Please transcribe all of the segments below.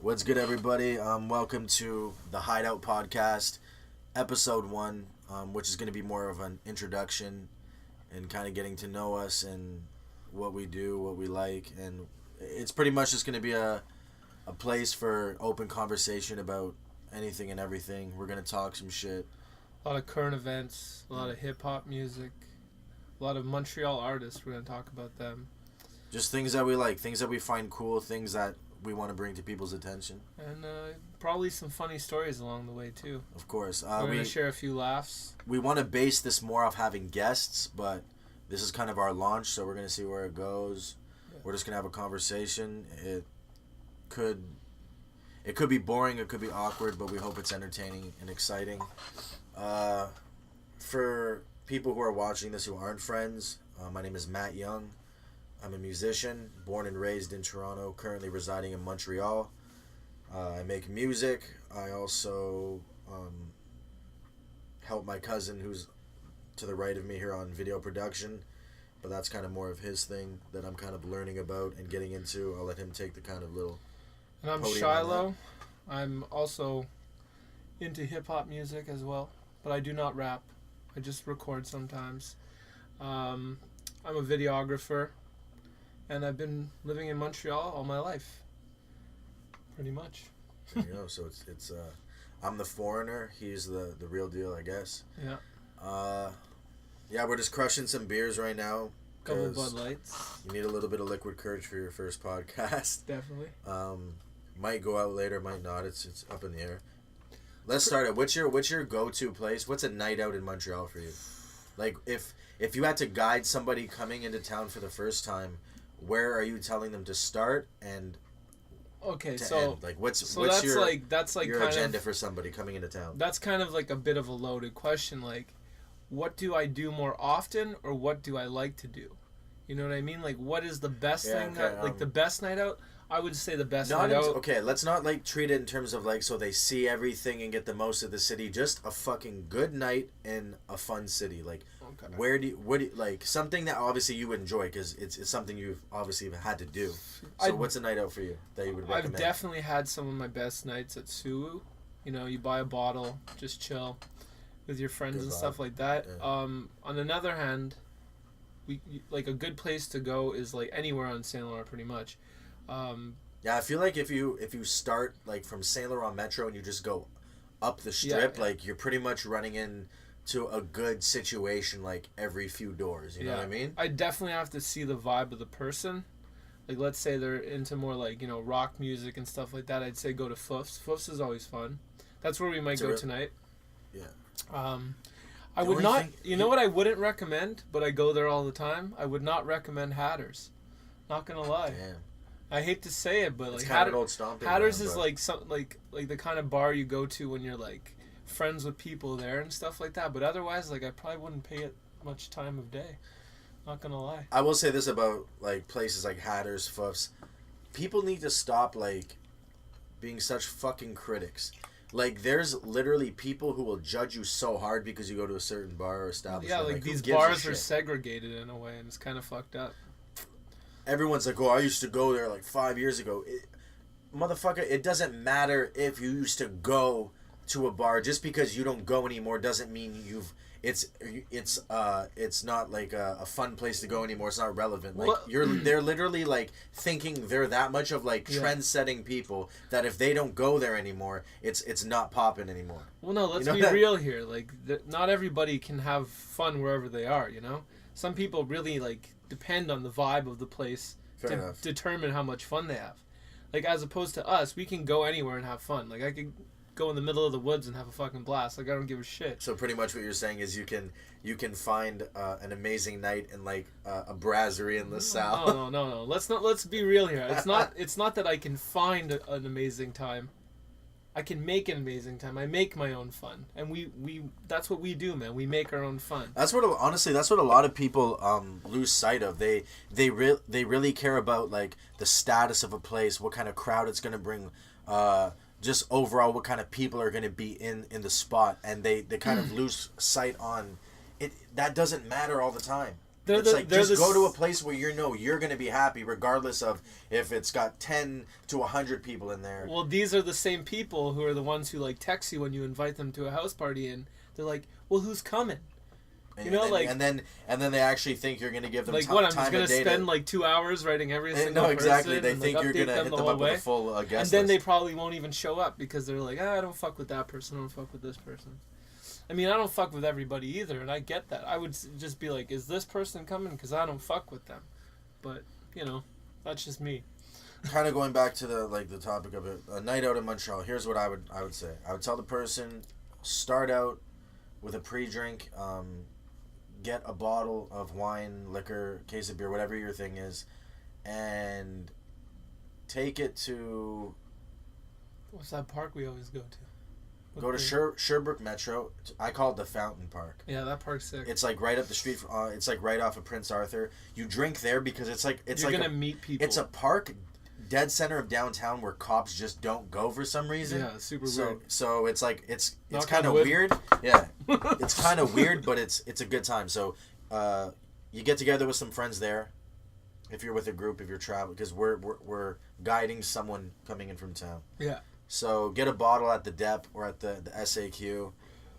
What's good, everybody? Welcome to the Hideout podcast, episode 1, which is going to be more of an introduction and kind of getting to know us and what we do, what we like, and it's pretty much just going to be a place for open conversation about anything and everything. We're going to talk some shit. A lot of current events, a lot of hip-hop music, a lot of Montreal artists. We're going to talk about them. Just things that we like, things that we find cool, things that we want to bring to people's attention. And probably some funny stories along the way, too. Of course. We're going to share a few laughs. We want to base this more off having guests, but this is kind of our launch, so we're going to see where it goes. Yeah. We're just going to have a conversation. It could be boring, it could be awkward, but we hope it's entertaining and exciting. For people who are watching this who aren't friends, my name is Matt Young. I'm a musician, born and raised in Toronto, currently residing in Montreal. I make music. I also help my cousin who's to the right of me here on video production, but that's kind of more of his thing that I'm kind of learning about and getting into. I'll let him take the kind of little And I'm Shiloh. I'm also into hip-hop music as well, but I do not rap. I just record sometimes. I'm a videographer. And I've been living in Montreal all my life, pretty much. You know, so it's I'm the foreigner. He's the real deal, I guess. Yeah. Yeah, we're just crushing some beers right now. Couple Bud Lights. You need a little bit of liquid courage for your first podcast. Definitely. Might go out later, might not. It's up in the air. Let's start it. What's your go-to place? What's a night out in Montreal for you? Like if you had to guide somebody coming into town for the first time, where are you telling them to start and okay, to so end? Like what's that's your your agenda for somebody coming into town? That's kind of like a bit of a loaded question. Like, what do I do more often, or what do I like to do? You know what I mean? Like, what is the best thing that like the best night out? I would say the best night out. Okay, let's not like treat it in terms of like so they see everything and get the most of the city. Just a fucking good night in a fun city. Like, okay. What do you like something that obviously you enjoy because it's something you've obviously had to do. So what's a night out for you that you would recommend? I've definitely had some of my best nights at Suwu. You know, you buy a bottle, just chill with your friends and stuff like that. Yeah. On another hand, like a good place to go is like anywhere on Saint Laurent, pretty much. Yeah, I feel like if you start like from Saint Laurent Metro and you just go up the strip, like you're pretty much running into a good situation like every few doors. You know what I mean? I definitely have to see the vibe of the person. Like, let's say they're into more like, you know, rock music and stuff like that. I'd say go to Foofs. Foofs is always fun. That's where we might go tonight. Yeah. I would not. You know what I wouldn't recommend, but I go there all the time. I would not recommend Hatters. Not gonna lie. Damn. I hate to say it, but like Hatters is like some like the kind of bar you go to when you're like friends with people there and stuff like that. But otherwise, like I probably wouldn't pay it much time of day. Not gonna lie. I will say this about like places like Hatters, Foofs. People need to stop like being such fucking critics. Like there's literally people who will judge you so hard because you go to a certain bar or establishment. Yeah, like these bars are segregated in a way, and it's kind of fucked up. Everyone's like, oh, I used to go there like 5 years ago. Motherfucker, it doesn't matter if you used to go to a bar. Just because you don't go anymore doesn't mean it's not like a fun place to go anymore. It's not relevant. Like they're literally like thinking they're that much of like trend-setting people that if they don't go there anymore, it's not popping anymore. Well, no, let's be real here. Like not everybody can have fun wherever they are. You know, some people really like depend on the vibe of the place to determine how much fun they have. Like, as opposed to us, we can go anywhere and have fun. Like, I could go in the middle of the woods and have a fucking blast. Like, I don't give a shit. So pretty much what you're saying is you can find an amazing night in like a brasserie in LaSalle. No. Let's be real here. It's not that I can find an amazing time. I can make an amazing time. I make my own fun, and we that's what we do, man. We make our own fun. That's what a lot of people lose sight of. They really care about like the status of a place, what kind of crowd it's gonna bring, just overall what kind of people are gonna be in the spot, and they kind of lose sight on it. That doesn't matter all the time. Just go to a place where you're going to be happy regardless of if it's got 10 to 100 people in there. Well, these are the same people who are the ones who like text you when you invite them to a house party, and they're like, "Well, who's coming?" And then they actually think you're going to give them like time. What? I'm just going to spend like 2 hours writing every single person. Exactly. They and, think like, you're going to hit them up with a full guest list. And then list. they probably won't even show up because they're like, I don't fuck with that person. I don't fuck with this person. I mean, I don't fuck with everybody either, and I get that. I would just be like, is this person coming? Because I don't fuck with them. But, that's just me. Kind of going back to the topic of it, a night out in Montreal. Here's what I would say. I would tell the person, start out with a pre-drink. Get a bottle of wine, liquor, case of beer, whatever your thing is, and take it to... What's that park we always go to? Go to Sherbrooke Metro. I call it the Fountain Park. Yeah, that park's sick. It's like right up the street. It's like right off of Prince Arthur. You drink there because you're gonna meet people. It's a park, dead center of downtown, where cops just don't go for some reason. Yeah, super weird. So it's like it's kind of weird. Yeah, it's kind of weird, but it's a good time. So, you get together with some friends there. If you're with a group, if you're traveling, because we're guiding someone coming in from town. Yeah. So get a bottle at the DEP or at the SAQ.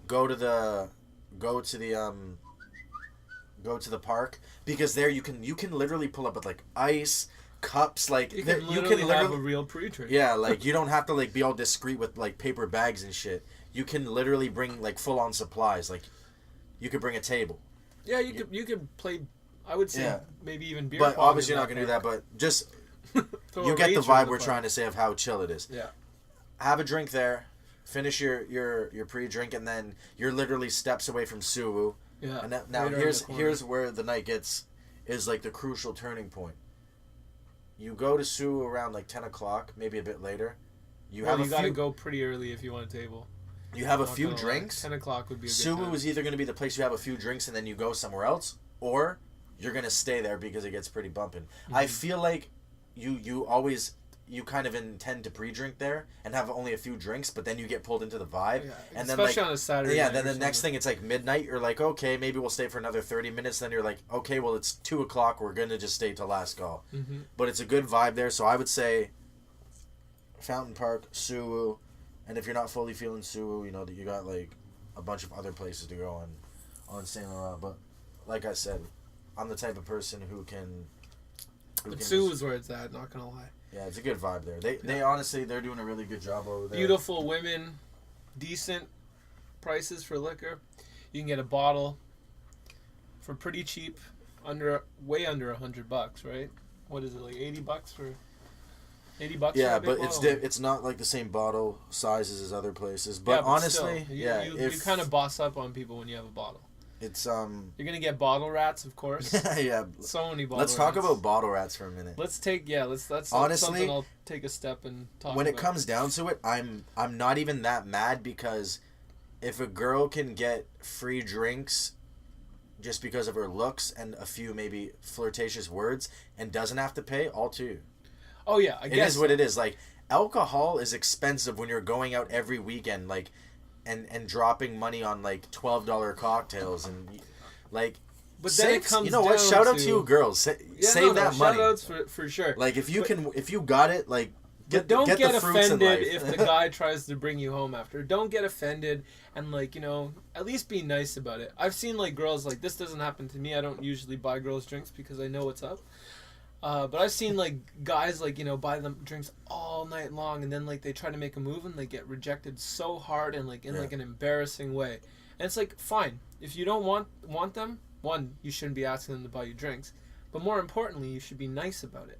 Go to the park, because there you can literally pull up with like ice, cups, like you can literally have a real pre-drink. Yeah, like you don't have to like be all discreet with like paper bags and shit. You can literally bring like full on supplies. Like you could bring a table. Yeah, you could play. I would say maybe even beer. But obviously you're not gonna do that. But just you get the vibe we're trying to say of how chill it is. Yeah. Have a drink there, finish your pre-drink, and then you're literally steps away from Suwu. Yeah. And now here's where the night is like the crucial turning point. You go to Suwu around like 10 o'clock, maybe a bit later. You gotta go pretty early if you want a table. You have a few drinks. 10 o'clock would be a good Suwu time. is either going to be the place you have a few drinks and then you go somewhere else, or you're going to stay there because it gets pretty bumping. Mm-hmm. I feel like you kind of intend to pre-drink there and have only a few drinks, but then you get pulled into the vibe. Yeah, and especially then on a Saturday. Yeah, then the next thing, it's like midnight. You're like, okay, maybe we'll stay for another 30 minutes. Then you're like, okay, well, it's 2 o'clock. We're going to just stay till last call. Mm-hmm. But it's a good vibe there. So I would say Fountain Park, Suwu. And if you're not fully feeling Suwu, that you got like a bunch of other places to go on Saint Laurent. But like I said, I'm the type of person who can... But Suwu is where it's at, not going to lie. Yeah, it's a good vibe there. They honestly, they're doing a really good job over there. Beautiful women, decent prices for liquor. You can get a bottle for pretty cheap, way under $100, right? What is it, like $80 for? $80. Yeah, but it's not like the same bottle sizes as other places. But honestly, still, you kind of boss up on people when you have a bottle. It's You're gonna get bottle rats, of course. Yeah. So many bottle Let's talk about bottle rats for a minute. That's honestly something I'll take a step and talk when about. it comes down to it, I'm not even that mad, because if a girl can get free drinks just because of her looks and a few maybe flirtatious words and doesn't have to pay, all to you. Oh yeah, I guess it is what it is. Like, alcohol is expensive when you're going out every weekend, like. And dropping money on like $12 cocktails and like, but then it comes. You know what? Shout out to you girls. Save that money. Shout outs for sure. Like if you got it, like don't get the fruits offended in life. if the guy tries to bring you home after. Don't get offended and at least be nice about it. I've seen like girls like this doesn't happen to me. I don't usually buy girls drinks because I know what's up. But I've seen like guys like buy them drinks all night long, and then like they try to make a move and they get rejected so hard and like in like an embarrassing way. And it's like, fine, if you don't want them, one, you shouldn't be asking them to buy you drinks, but more importantly, you should be nice about it.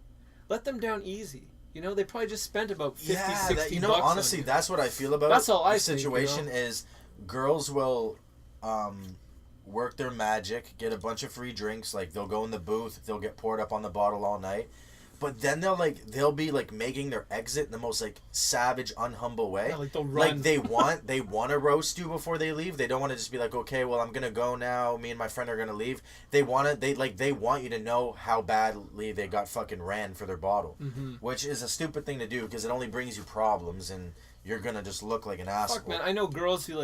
Let them down easy. They probably just spent about 50, 60 bucks honestly, on you. That's what I feel about that's all I the think, situation is girls will work their magic, get a bunch of free drinks, like they'll go in the booth, they'll get poured up on the bottle all night, but then they'll be like making their exit in the most like savage, unhumble way. Yeah, like they'll run. Like they want to roast you before they leave. They don't want to just be like, okay, well, I'm gonna go now. Me and my friend are gonna leave. They want you to know how badly they got fucking ran for their bottle, which is a stupid thing to do because it only brings you problems and you're gonna just look like an asshole. Fuck, man, I know girls who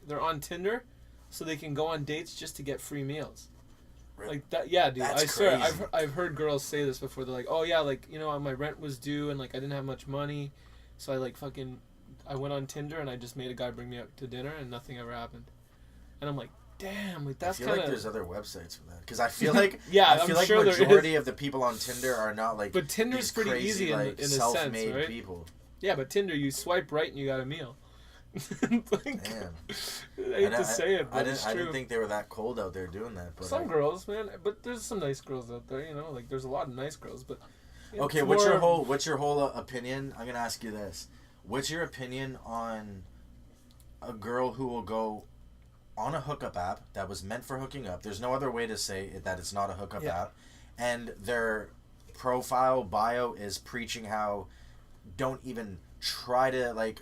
they're on Tinder, so they can go on dates just to get free meals. Like that, yeah, dude. That's I swear, crazy. I've heard girls say this before. They're like, oh yeah, like, you know, my rent was due and like I didn't have much money, so I like fucking, I went on Tinder and I just made a guy bring me out to dinner and nothing ever happened. And I'm like, damn, like that's kind of. I feel like there's other websites for that because I feel like yeah, I feel I'm like sure majority of the people on Tinder are not like. But Tinder's pretty crazy, easy in like, a self-made sense, right? people. Yeah, but Tinder, you swipe right and you got a meal. Like, Damn. I hate to say it, but I didn't think they were that cold out there doing that. But some girls, man, but there's some nice girls out there. You know, like there's a lot of nice girls, but. Okay, what's your whole opinion? I'm gonna ask you this: what's your opinion on a girl who will go on a hookup app that was meant for hooking up? There's no other way to say it, that it's not a hookup app, and their profile bio is preaching how don't even try to like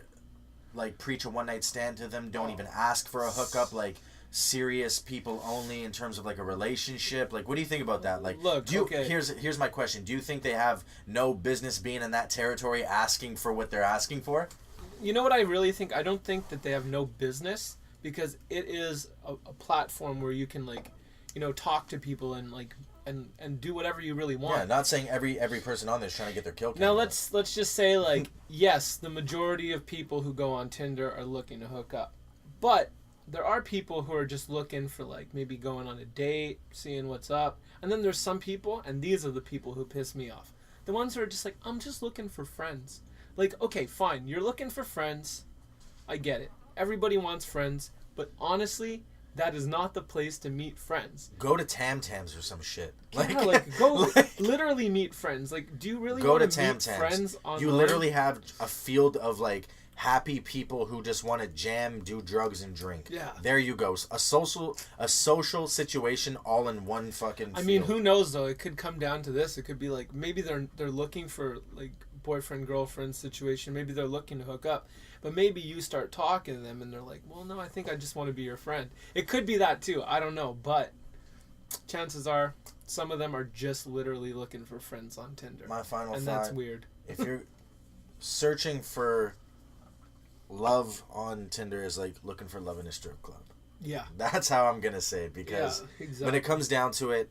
preach a one night stand to them. Don't even ask for a hookup. Like serious people only in terms of like a relationship. Like, what do you think about that? Like, look, here's my question: do you think they have no business being in that territory asking for what they're asking for? You know what I really think? I don't think that they have no business, because it is a platform where you can, like, you know, talk to people and like and do whatever you really want. Yeah, not saying every person on there is trying to get their kill count. Now let's just say, like, yes, the majority of people who go on Tinder are looking to hook up, but there are people who are just looking for, like, maybe going on a date, seeing what's up, and then there's some people, and these are the people who piss me off, the ones who are just like, I'm just looking for friends. Like, okay, fine, you're looking for friends, I get it, everybody wants friends, but honestly, that is not the place to meet friends. Go to Tam Tams or some shit. Go literally meet friends. Like, do you really go want to to Tam meet Tams. friends online? You literally have a field of like happy people who just want to jam, do drugs, and drink. Yeah. There you go. A social situation all in one fucking field. I mean, who knows though? It could come down to this. It could be like maybe they're looking for like boyfriend girlfriend situation. Maybe they're looking to hook up. But maybe you start talking to them and they're like, well, no, I think I just want to be your friend. It could be that too. I don't know. But chances are some of them are just literally looking for friends on Tinder. My final thought. And that's weird. If you're searching for love on Tinder is like looking for love in a strip club. Yeah. That's how I'm going to say it, because when it comes down to it.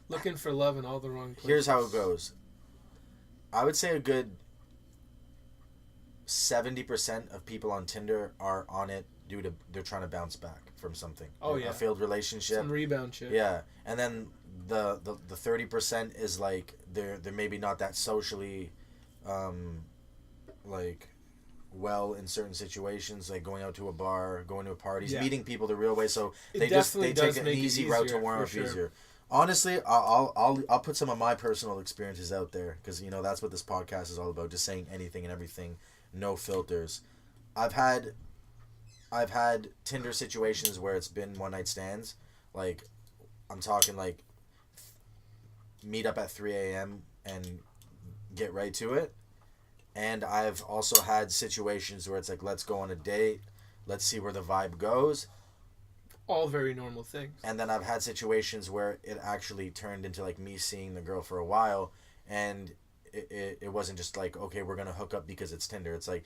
Looking for love in all the wrong places. Here's how it goes. I would say a good 70% of people on Tinder are on it due to they're trying to bounce back from something. Oh, yeah. A failed relationship. Some rebound shit. Yeah. And then the 30% is like they're maybe not that socially like well in certain situations, like going out to a bar, going to parties, meeting people the real way, so they take an easy route to warm up easier. Honestly, I'll put some of my personal experiences out there, because you know that's what this podcast is all about, just saying anything and everything, no filters. I've had Tinder situations where it's been one night stands, like I'm talking like meet up at 3 a.m. and get right to it. And I've also had situations where it's like, let's go on a date, let's see where the vibe goes. All very normal things. And then I've had situations where it actually turned into like me seeing the girl for a while, and it wasn't just like, okay, we're gonna hook up because it's Tinder. It's like,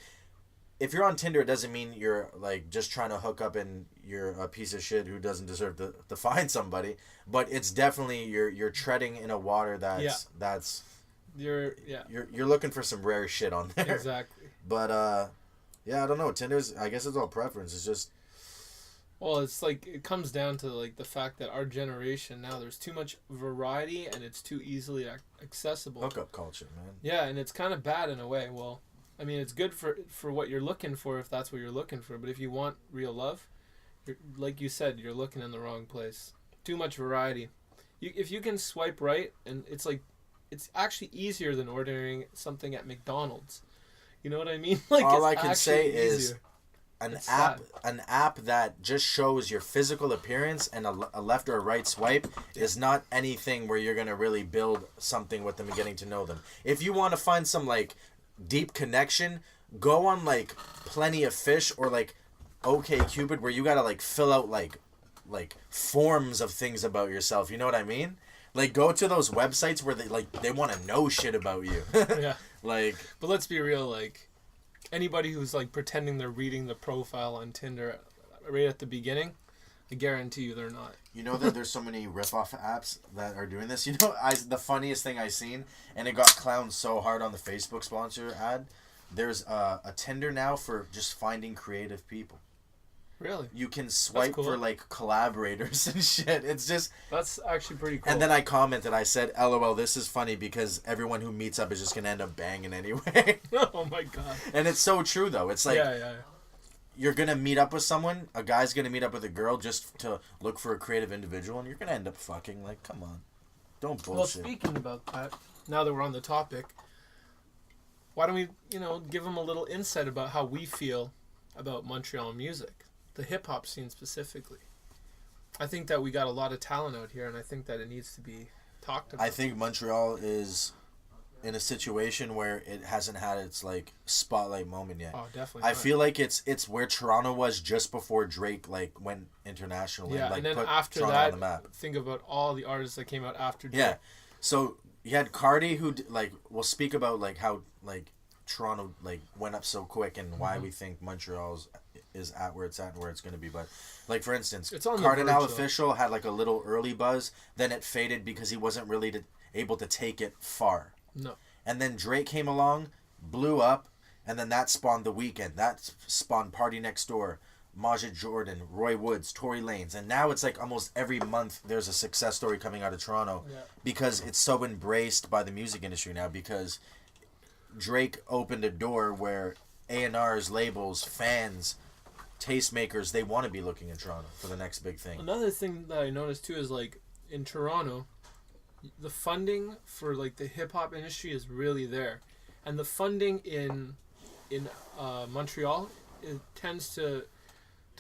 if you're on Tinder, it doesn't mean you're like just trying to hook up and you're a piece of shit who doesn't deserve to find somebody. But it's definitely you're treading in a water that's you're looking for some rare shit on there. Exactly. But yeah, I don't know. Tinder's, I guess it's all preference. It's just, well, it's like it comes down to like the fact that our generation now, there's too much variety and it's too easily accessible. Hookup culture, man. Yeah, and it's kind of bad in a way. Well, I mean, it's good for what you're looking for if that's what you're looking for. But if you want real love, like you said, you're looking in the wrong place. Too much variety. If you can swipe right, and it's like, it's actually easier than ordering something at McDonald's. You know what I mean? Like, all I can say easier. is an app that just shows your physical appearance and a left or a right swipe is not anything where you're going to really build something with them and getting to know them. If you want to find some like deep connection, go on like Plenty of Fish or like OkCupid, where you got to like fill out like forms of things about yourself. You know what I mean? Like, go to those websites where they want to know shit about you. Yeah. Like, but let's be real, like, anybody who's like pretending they're reading the profile on Tinder right at the beginning, I guarantee you they're not. You know that there's so many rip-off apps that are doing this? You know, the funniest thing I seen, and it got clowned so hard on the Facebook sponsor ad, there's a Tinder now for just finding creative people. Really? You can swipe for, like, collaborators and shit. It's just... That's actually pretty cool. And then I commented, I said, LOL, this is funny because everyone who meets up is just going to end up banging anyway. Oh, my God. And it's so true, though. It's like... Yeah. You're going to meet up with someone, a guy's going to meet up with a girl just to look for a creative individual, and you're going to end up fucking. Like, come on. Don't bullshit. Well, speaking about that, now that we're on the topic, why don't we, give them a little insight about how we feel about Montreal music, the hip-hop scene specifically. I think that we got a lot of talent out here, and I think that it needs to be talked about. I think Montreal is in a situation where it hasn't had its, like, spotlight moment yet. Oh, definitely. I feel like it's where Toronto was just before Drake, like, went international. Yeah, and then put after Toronto that, on the map. think about all the artists that came out after Drake. Yeah. So, you had Cardi, who, like, we'll speak about, like, how, like, Toronto, like, went up so quick and why we think Montreal's is at where it's at and where it's going to be. But, like, for instance, Cardinal Official had, like, a little early buzz. Then it faded because he wasn't really able to take it far. No. And then Drake came along, blew up, and then that spawned The Weeknd. That spawned Party Next Door, Maja Jordan, Roy Woods, Tory Lanez. And now it's like almost every month there's a success story coming out of Toronto because it's so embraced by the music industry now because Drake opened a door where A&Rs, labels, fans, tastemakers, they want to be looking in Toronto for the next big thing. Another thing that I noticed too is, like, in Toronto, the funding for, like, the hip-hop industry is really there. And the funding in Montreal, it tends to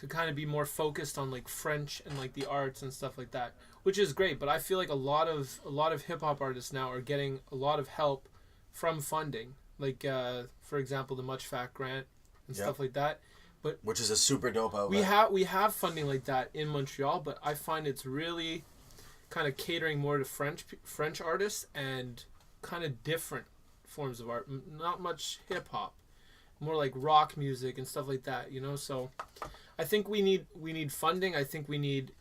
kind of be more focused on, like, French and, like, the arts and stuff like that, which is great. But I feel like a lot of hip-hop artists now are getting a lot of help from funding. Like, for example, the Much Fat Grant and stuff like that. But which is a super dope outlet. We have funding like that in Montreal, but I find it's really kind of catering more to French artists and kind of different forms of art. Not much hip hop, more like rock music and stuff like that. So I think we need funding. I think we need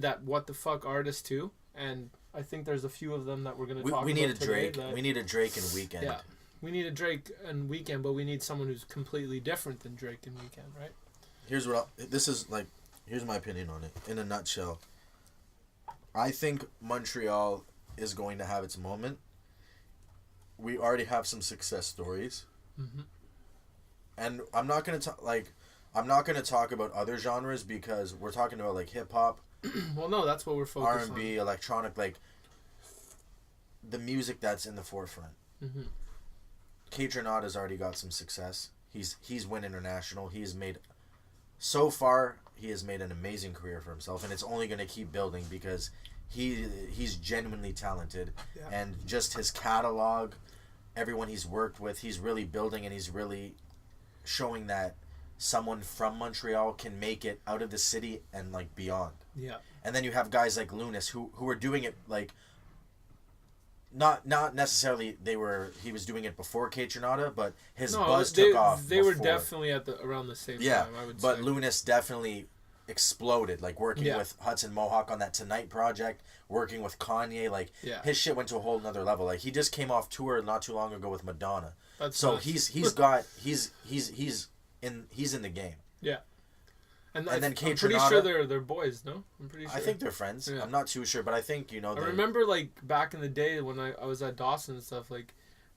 that what the fuck artist too, and I think there's a few of them that we're gonna talk about. We need a Drake. We need a Drake and Weeknd. Yeah, we need a Drake and Weeknd, but we need someone who's completely different than Drake and Weeknd, right? Here's my opinion on it in a nutshell. I think Montreal is going to have its moment. We already have some success stories, and I'm not gonna talk about other genres because we're talking about, like, hip hop. Well, no, that's what we're focused on. R&B, electronic, like the music that's in the forefront. K-Tronada's already got some success. He's went international. He has made an amazing career for himself, and it's only going to keep building because he's genuinely talented, and just his catalog, everyone he's worked with, he's really building, and he's really showing that someone from Montreal can make it out of the city and, like, beyond. Yeah. And then you have guys like Lunas who are doing it, like, not necessarily he was doing it before K-Tronada, but his buzz took off. They were definitely around the same time, I would say. But Lunas definitely exploded, like, working with Hudson Mohawk on that Tonight project, working with Kanye, like, his shit went to a whole nother level. Like, he just came off tour not too long ago with Madonna. He's in the game. Yeah. And then K-Tronada, I'm pretty sure they're boys, no? I'm pretty sure. I think they're friends. Yeah. I'm not too sure, but I think, I remember, like, back in the day when I was at Dawson and stuff, like,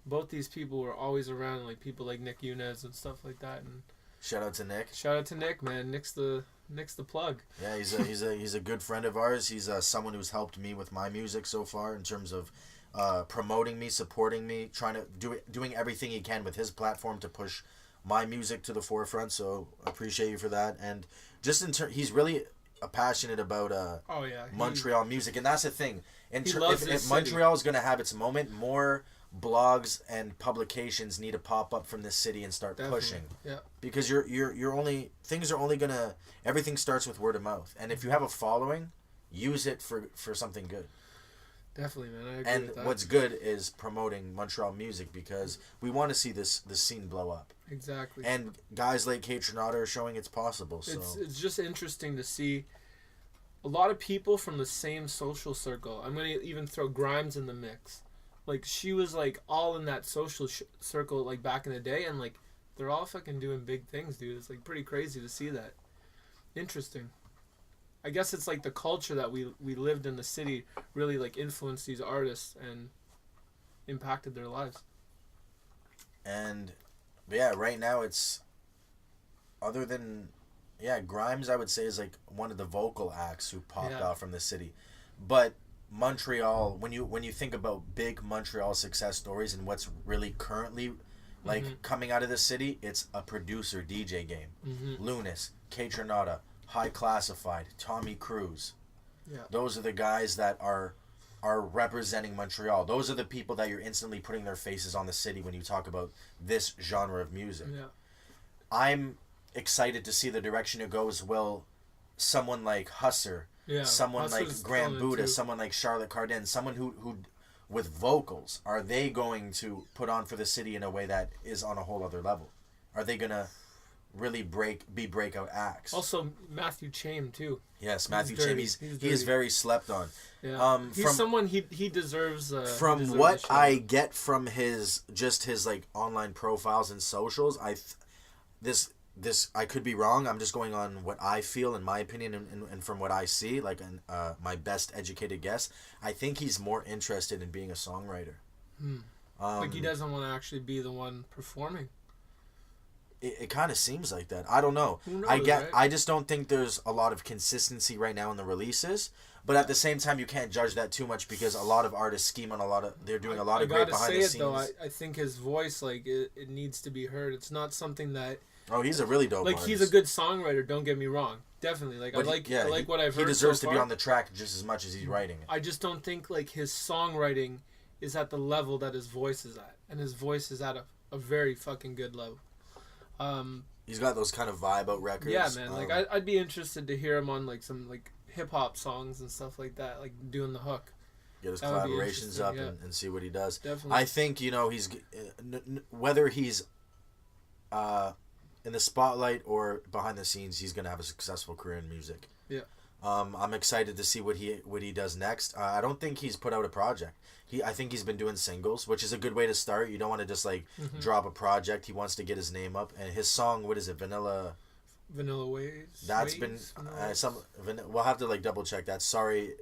both these people were always around, like, people like Nick Yunez and stuff like that. And shout out to Nick. Shout out to Nick, man. Nick's the plug. Yeah, he's a good friend of ours. He's someone who's helped me with my music so far in terms of promoting me, supporting me, trying to doing everything he can with his platform to push my music to the forefront. So appreciate you for that. And just he's really passionate about Montreal music, and that's the thing. If Montreal is going to have its moment, more blogs and publications need to pop up from this city and start pushing. Yeah. Because everything starts with word of mouth, and if you have a following, use it for something good. Definitely, man. I agree And with that. what's good is promoting Montreal music because we want to see this scene blow up. Exactly. And guys like Kate Trinata are showing it's possible. So it's just interesting to see a lot of people from the same social circle. I'm gonna even throw Grimes in the mix. Like she was like all in that social circle like back in the day, and like they're all fucking doing big things, dude. It's like pretty crazy to see that. Interesting. I guess it's like the culture that we lived in the city really like influenced these artists and impacted their lives. And yeah, right now it's other than Grimes I would say is like one of the vocal acts who popped out from the city. But Montreal, when you think about big Montreal success stories and what's really currently like coming out of the city, it's a producer DJ game. Lunas, Kate Trinata, High Classified, Tommy Cruise. Yeah. Those are the guys that are representing Montreal. Those are the people that you're instantly putting their faces on the city when you talk about this genre of music. Yeah. I'm excited to see the direction it goes. Will someone like Husser, someone like Graham Buddha, someone like Charlotte Cardin, someone who with vocals, are they going to put on for the city in a way that is on a whole other level? Are they gonna really be breakout acts? Also, Matthew Chaim too. Yes, Matthew Chaim. He is very slept on. Yeah. He's someone he deserves. From what I get from his like online profiles and socials, this I could be wrong. I'm just going on what I feel, in my opinion, and from what I see, like my best educated guess. I think he's more interested in being a songwriter. Like he doesn't want to actually be the one performing. It kind of seems like that. I don't know. Who knows, right? I just don't think there's a lot of consistency right now in the releases. But at the same time, you can't judge that too much because a lot of artists scheme on they're doing a lot of great behind the scenes. Though, I think his voice, like it needs to be heard. It's not something that. Oh, he's a really dope artist. He's a good songwriter. Don't get me wrong. Definitely, I like what I've heard. He deserves so to far. be on the track just as much as he's writing it. I just don't think like his songwriting is at the level that his voice is at, and his voice is at a very fucking good level. He's got those kind of vibe out records. Yeah, man. Like I'd be interested to hear him on like some like hip hop songs and stuff like that, like doing the hook. Get his collaborations up and see what he does. Definitely. I think he's whether he's in the spotlight or behind the scenes, he's gonna have a successful career in music. Yeah. I'm excited to see what he does next. I don't think he's put out a project. I think he's been doing singles, which is a good way to start. You don't want to just like drop a project. He wants to get his name up, and his song, what is it, Vanilla Waves? That's been we'll have to like double check that. Sorry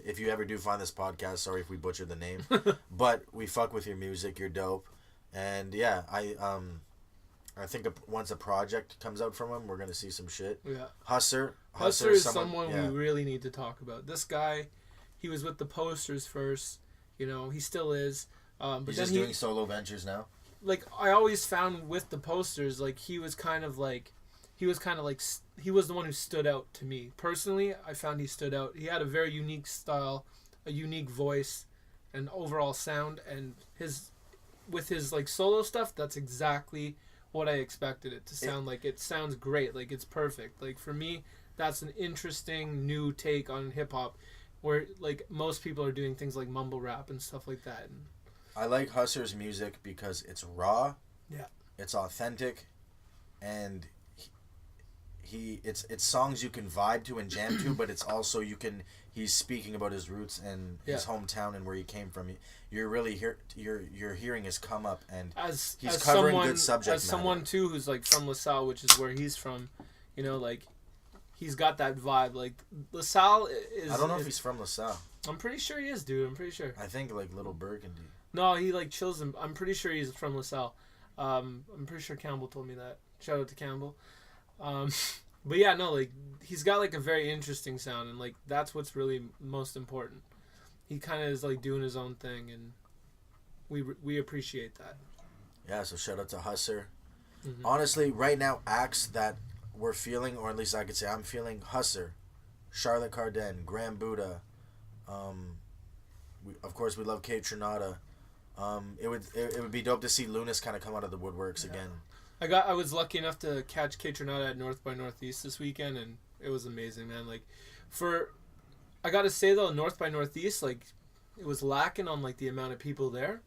if you ever do find this podcast. Sorry if we butchered the name, but we fuck with your music. You're dope, and yeah, I think once a project comes out from him, we're gonna see some shit. Yeah. Husser is someone we really need to talk about. This guy, he was with the Posters first. You know, he still is. But he's then just doing solo ventures now. Like I always found with the Posters, like he was the one who stood out to me personally. I found he stood out. He had a very unique style, a unique voice, and overall sound. And with his like solo stuff, that's exactly what I expected it to sound like. It sounds great. Like it's perfect. Like for me, that's an interesting new take on hip hop, where like most people are doing things like mumble rap and stuff like that. And I like Husser's music because it's raw. Yeah. It's authentic, and it's songs you can vibe to and jam to, but it's also he's speaking about his roots and his hometown and where he came from. You're really you're hearing his come up, and he's covering good subject matter. As someone too who's like from LaSalle, which is where he's from, you know, like he's got that vibe. Like LaSalle is. I don't know if he's from LaSalle. I'm pretty sure he is, dude. I'm pretty sure. I think like Little Burgundy. No, he like chills him. I'm pretty sure he's from LaSalle. I'm pretty sure Campbell told me that. Shout out to Campbell. But yeah, no, like he's got like a very interesting sound, and like that's what's really most important. He kind of is like doing his own thing, and we appreciate that. Yeah, so shout out to Husser. Honestly, right now, acts that we're feeling, or at least I could say I'm feeling, Husser, Charlotte Cardin, Graham Buddha. Of course, we love Kate Trinata. It would be dope to see Lunas kind of come out of the woodworks again. I was lucky enough to catch Kate Trinata at North by Northeast this weekend, and it was amazing, man. Like, I gotta say though, North by Northeast, like, it was lacking on like the amount of people there,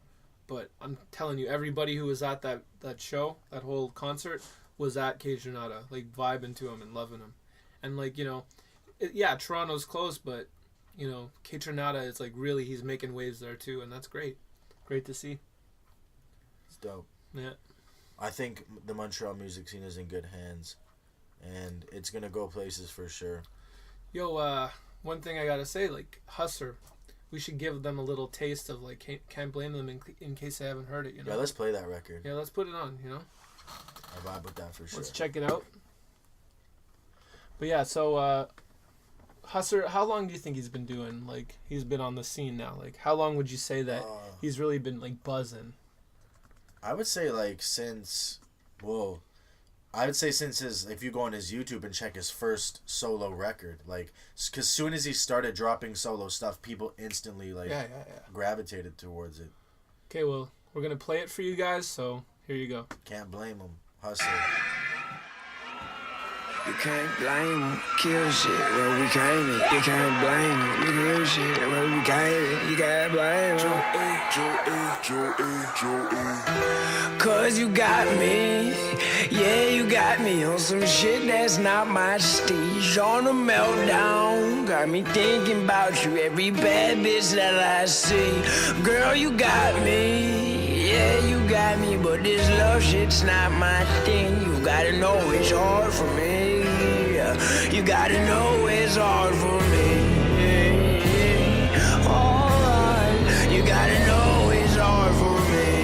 but I'm telling you, everybody who was at that show, that whole concert, was at Kaytranada, like vibing to him and loving him, and like, you know, Toronto's close, but you know, Kaytranada is like really, he's making waves there too, and that's great to see. It's dope. Yeah, I think the Montreal music scene is in good hands, and it's gonna go places for sure. Yo, one thing I gotta say, like Husser, we should give them a little taste of like Can't Blame Them in case they haven't heard it. You know. Yeah, let's play that record. Yeah, let's put it on. You know. I vibe with that for sure. Let's check it out. But yeah, so Husser, how long do you think he's been doing? Like, he's been on the scene now. Like, how long would you say that he's really been like buzzing? I would say like since, well, I would say since his, if you go on his YouTube and check his first solo record, like, because soon as he started dropping solo stuff, people instantly like gravitated towards it. Okay, well, we're gonna play it for you guys, so here you go. Can't blame him. Hustle. You can't blame him, kill shit where we came in. You can't blame him, you kill shit where we came in. You can't blame him. Cause you got me, yeah, you got me on some shit that's not my stage. On a meltdown, got me thinking about you, every bad bitch that I see. Girl, you got me, yeah, you got me, but this love shit's not my thing. You gotta know it's hard for me. You gotta know it's hard for me. Alright, you gotta know it's hard for me.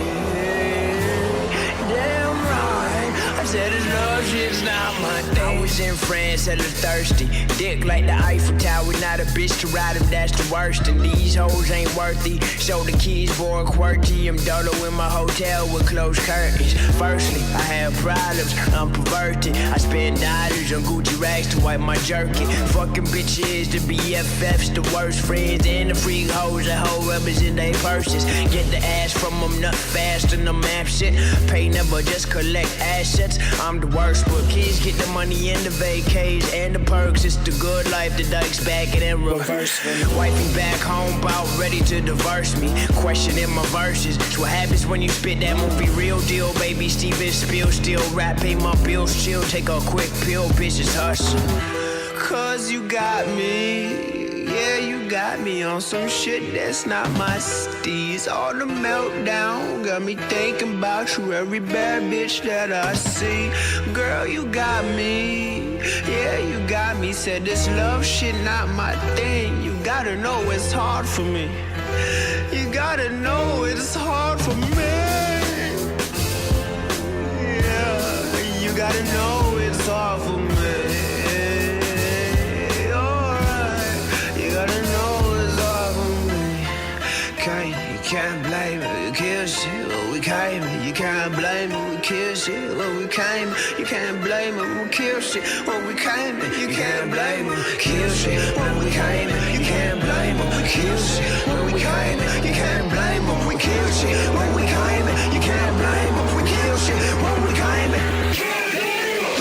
Damn right, I said this love shit's not my thing. I was in France, hella thirsty. Dick like the Eiffel Tower, not a bitch to ride him, that's the worst. And these hoes ain't worthy. Show the keys for a QWERTY. I'm dolo in my hotel with closed curtains. Firstly, I have problems, I'm perverted. I spend dollars on Gucci rags to wipe my jerky. Fucking bitches, the BFFs, the worst friends, and the freak hoes that hold rubbers in their purses. Get the ass from them, nut fast and the map shit. Pay never, just collect assets. I'm the worst, but kids get the money and the vacays and the perks. It's the good life, the dykes back and in reverse. Wifey back home, about ready to divorce me. Questioning my verses. It's what happens when you spit that movie, real deal, baby. Steven Spiel, still rap, pay my bills, chill, take a quick pill, bitches hustle. Cause you got me, yeah, you got me on some shit that's not my steez. All the meltdown got me thinking about you, every bad bitch that I see. Girl, you got me, yeah, you got me. Said this love shit not my thing. You gotta know it's hard for me. You gotta know it's hard for me. Yeah, you gotta know it's hard for me. Alright, you gotta know it's hard for me. You can't blame it, you kill shit when we came. You can't blame it, we kill shit when we came. You can't blame it, we kill shit when we came. You can't blame it, kill shit when we came. You can't blame it, we kill shit when we came. You can't blame it, we kill shit when we came. You can't blame it, we kill shit when we came.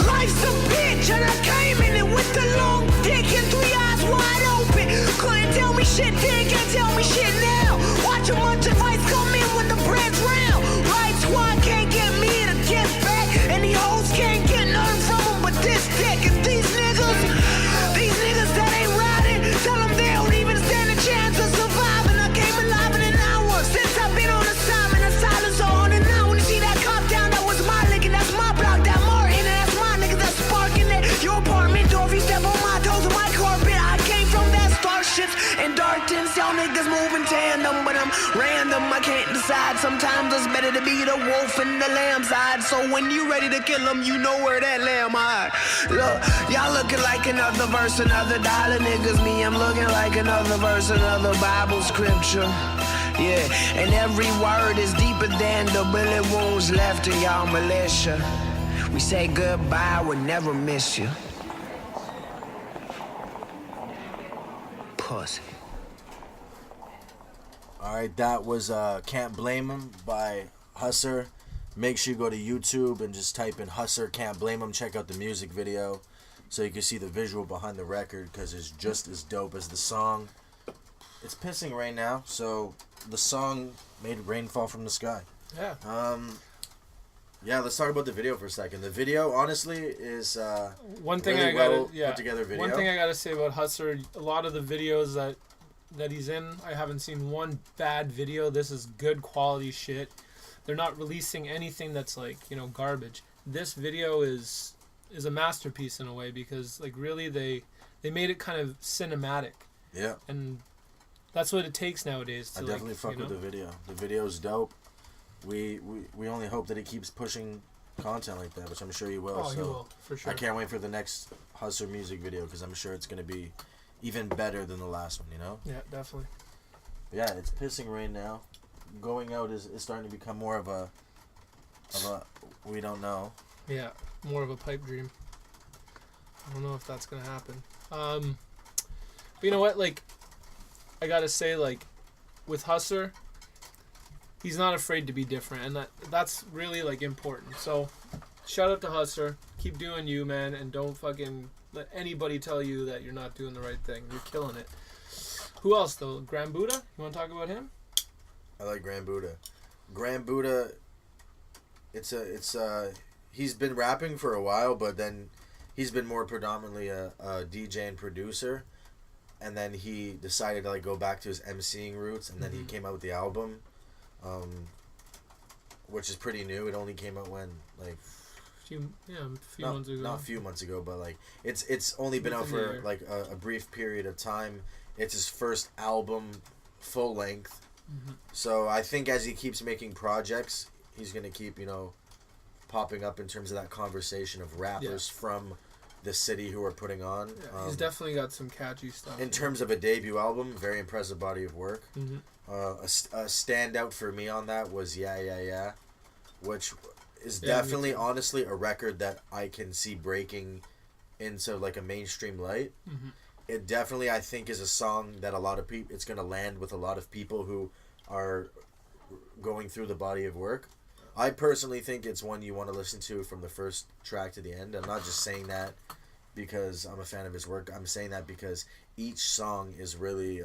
Life's a bitch and I came in it with the long dick and 3 eyes wide open. Couldn't tell me shit then, can't tell me shit now. Watch a bunch of advice come in when the bread's round. Right squad can't get me to get back, and the hoes can't get nothing from them but this dick. And these niggas that ain't riding, tell them they don't even stand a chance of surviving. I came alive in an hour since I've been on assignment. A silence on and now when you see that cop down, that was my lick and that's my block, that Martin, and that's my nigga that's sparking it. Your apartment door, if you step on my toes on my carpet, I came from that starships and dartins. Y'all niggas moving tandem, but I'm random, I can't decide. Sometimes it's better to be the wolf and the lamb side. So when you ready to kill them, you know where that lamb hide. Look, y'all looking like another verse, another dollar niggas. Me, I'm looking like another verse, another Bible scripture. Yeah, and every word is deeper than the bullet wounds left in y'all militia. We say goodbye, we'll never miss you. Pussy. Alright, that was Can't Blame Him by Husser. Make sure you go to YouTube and just type in Husser Can't Blame Him. Check out the music video so you can see the visual behind the record because it's just as dope as the song. it's pissing rain now, so the song made rain fall from the sky. Yeah. Yeah, let's talk about the video for a second. The video, honestly, is one thing really I gotta put together video. One thing I gotta say about Hustler, a lot of the videos that he's in, I haven't seen one bad video. This is good quality shit. They're not releasing anything that's like, you know, garbage. This video is a masterpiece in a way because like really they made it kind of cinematic. Yeah. And that's what it takes nowadays. I definitely fuck with the video. The video's dope. We only hope that he keeps pushing content like that, which I'm sure he will. Oh, he will, for sure. I can't wait for the next Hustler music video because I'm sure it's going to be even better than the last one, you know? Yeah, definitely. But yeah, it's pissing rain now. Going out is starting to become more of a we don't know. Yeah, more of a pipe dream. I don't know if that's going to happen. But you know what? Like, I got to say, like, with Hustler, he's not afraid to be different, and that's really like important. So, shout out to Hustler. Keep doing you, man, and don't fucking let anybody tell you that you're not doing the right thing. You're killing it. Who else though? Grand Buddha? You want to talk about him? I like Grand Buddha. Grand Buddha. He's been rapping for a while, but then he's been more predominantly a DJ and producer, and then he decided to like go back to his MCing roots, and then he came out with the album. Which is pretty new. It only came out when like a few months ago. Not a few months ago, but like it's only been out for like a brief period of time. It's his first album, full length. So I think as he keeps making projects, he's gonna keep popping up in terms of that conversation of rappers from the city who are putting on. Yeah, he's definitely got some catchy stuff. In terms of a debut album, very impressive body of work. A standout for me on that was Yeah Yeah Yeah, which is definitely honestly a record that I can see breaking into like a mainstream light. It definitely, I think, is a song that a lot of people, it's going to land with a lot of people who are going through the body of work. I personally think it's one you want to listen to from the first track to the end. I'm not just saying that because I'm a fan of his work. I'm saying that because each song is really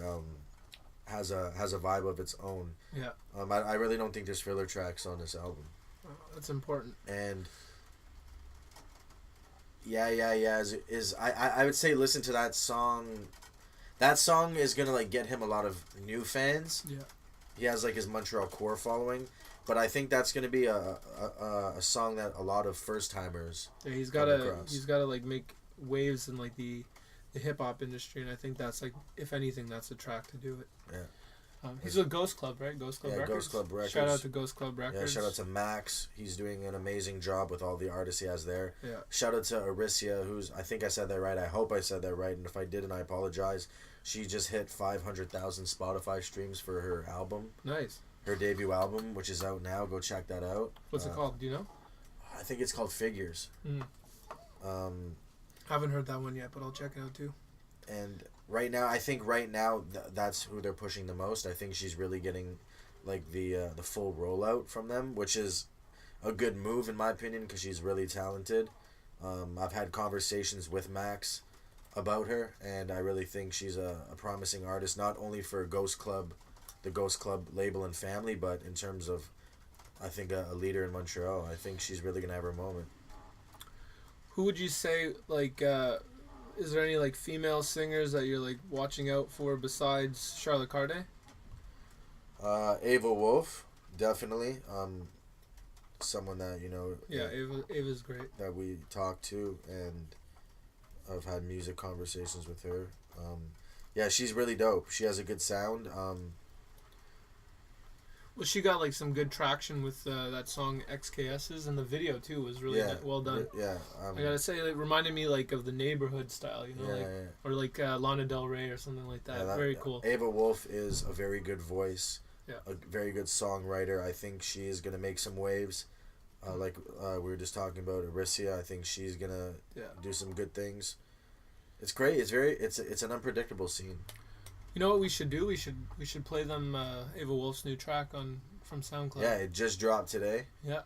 has a vibe of its own. Yeah. I really don't think there's filler tracks on this album. That's important. And Yeah is I would say listen to that song. That song is gonna like get him a lot of new fans. Yeah. He has like his Montreal core following. But I think that's gonna be a song that a lot of first timers. Yeah, he's gotta like make waves in like the hip hop industry, and I think that's like, if anything, that's the track to do it. Yeah. He's with Ghost Club, right? Ghost Club Records. Ghost Club Records. Shout out to Ghost Club Records. Yeah, shout out to Max. He's doing an amazing job with all the artists he has there. Yeah. Shout out to Aricia, who's, I think I said that right. I hope I said that right, and if I didn't, I apologize. She just hit 500,000 Spotify streams for her album. Nice. Her debut album, which is out now. Go check that out. What's it called? Do you know? I think it's called Figures. Haven't heard that one yet, but I'll check it out too. And right now, that's who they're pushing the most. I think she's really getting like the full rollout from them, which is a good move in my opinion because she's really talented. I've had conversations with Max about her, and I really think she's a promising artist, not only for Ghost Club, the Ghost Club label and family, but in terms of, I think, a leader in Montreal. I think she's really gonna have her moment. Who would you say, like, is there any like female singers that you're like watching out for besides Charlotte Carday? Ava Wolf, definitely. Someone that Yeah, Ava's great. That we talked to, and I've had music conversations with her. Yeah, she's really dope. She has a good sound. Well, she got like some good traction with that song XKS's, and the video too was really well done. Yeah, I gotta say, it reminded me like of the Neighborhood style, or like Lana Del Rey or something like that. Very cool. Ava Wolf is a very good voice. Yeah. A very good songwriter. I think she is gonna make some waves. We were just talking about Aricia. I think she's gonna do some good things. It's great. It's an unpredictable scene. You know what we should do? We should play them Ava Wolf's new track from SoundCloud. Yeah, it just dropped today. Yeah,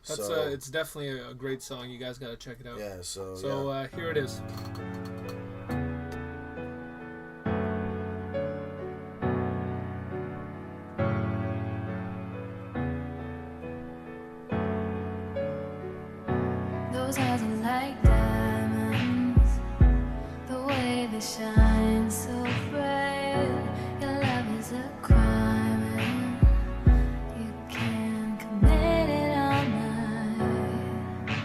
that's it's definitely a great song. You guys gotta check it out. Yeah. Here it is. Those eyes are like diamonds, the way they shine so bright. Your love is a crime, and you can commit it all night.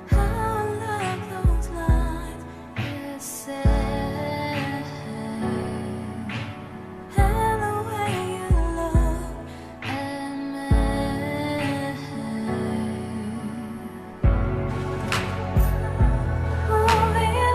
How along those lines you say, and the way you look at me. Moving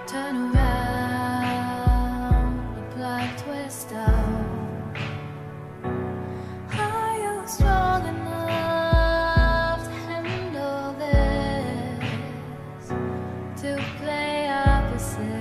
Turn around, a plot twist out. Are you strong enough to handle this? To play opposite?